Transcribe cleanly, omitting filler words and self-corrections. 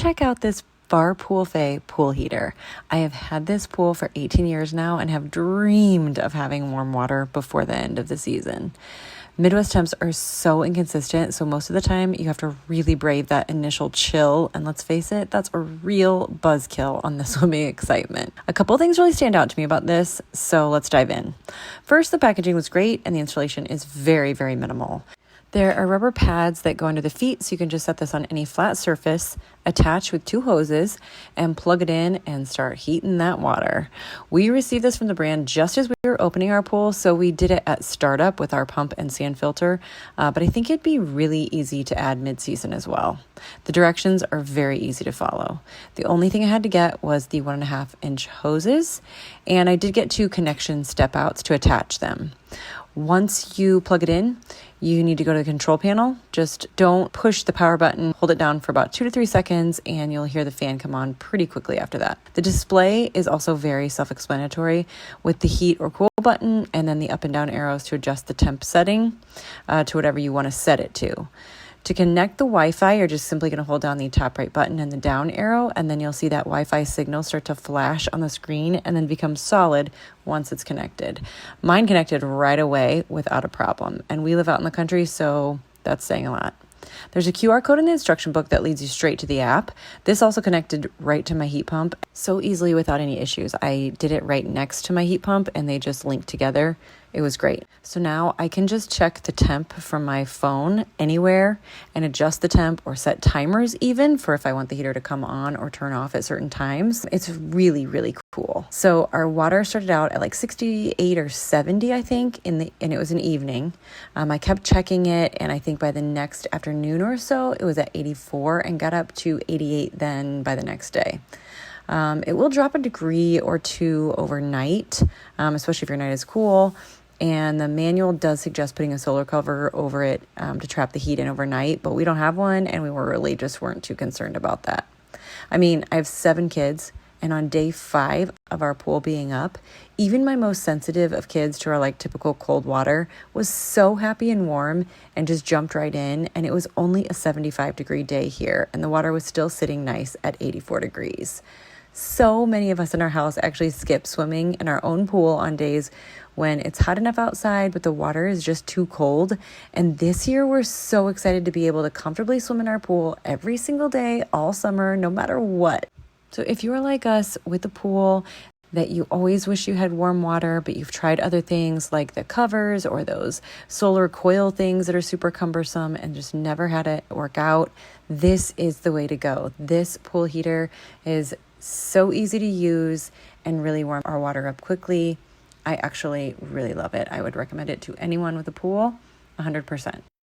check out this Varpoolfaye pool heater. I have had this pool for 18 years now and have dreamed of having warm water before the end of the season. Midwest temps are so inconsistent, so most of the time you have to really brave that initial chill, and let's face it, that's a real buzzkill on the swimming excitement. A couple things really stand out to me about this, so let's dive in. First, the packaging was great and the installation is very, very minimal. There are rubber pads that go under the feet, so you can just set this on any flat surface, attach with 2 hoses, and plug it in and start heating that water. We received this from the brand just as we were opening our pool, so we did it at startup with our pump and sand filter, but I think it'd be really easy to add mid-season as well. The directions are very easy to follow. The only thing I had to get was the 1.5-inch hoses, and I did get 2 connection step outs to attach them. Once you plug it in, you need to go to the control panel. Just don't push the power button. Hold it down for about 2 to 3 seconds and you'll hear the fan come on pretty quickly after that. The display is also very self-explanatory with the heat or cool button and then the up and down arrows to adjust the temp setting to whatever you want to set it to. To connect the Wi-Fi, you're just simply going to hold down the top right button and the down arrow, and then you'll see that Wi-Fi signal start to flash on the screen and then become solid once it's connected. Mine connected right away without a problem, and we live out in the country, so that's saying a lot. There's a QR code in the instruction book that leads you straight to the app. This also connected right to my heat pump so easily without any issues. I did it right next to my heat pump and they just linked together. It was great. So now I can just check the temp from my phone anywhere and adjust the temp or set timers even for if I want the heater to come on or turn off at certain times. It's really, really cool. So our water started out at like 68 or 70, I think, and it was an evening. I kept checking it, and I think by the next afternoon or so, it was at 84 and got up to 88 then by the next day. It will drop a degree or 2 overnight, especially if your night is cool. And the manual does suggest putting a solar cover over it to trap the heat in overnight, but we don't have one, and we weren't too concerned about that. I mean, I have 7 kids, and on day 5 of our pool being up, even my most sensitive of kids to our like typical cold water was so happy and warm and just jumped right in. And it was only a 75-degree day here, and the water was still sitting nice at 84 degrees. So many of us in our house actually skip swimming in our own pool on days when it's hot enough outside, but the water is just too cold. And this year, we're so excited to be able to comfortably swim in our pool every single day, all summer, no matter what. So if you are like us with the pool, that you always wish you had warm water, but you've tried other things like the covers or those solar coil things that are super cumbersome and just never had it work out, this is the way to go. This pool heater is so easy to use and really warm our water up quickly. I actually really love it. I would recommend it to anyone with a pool, 100%.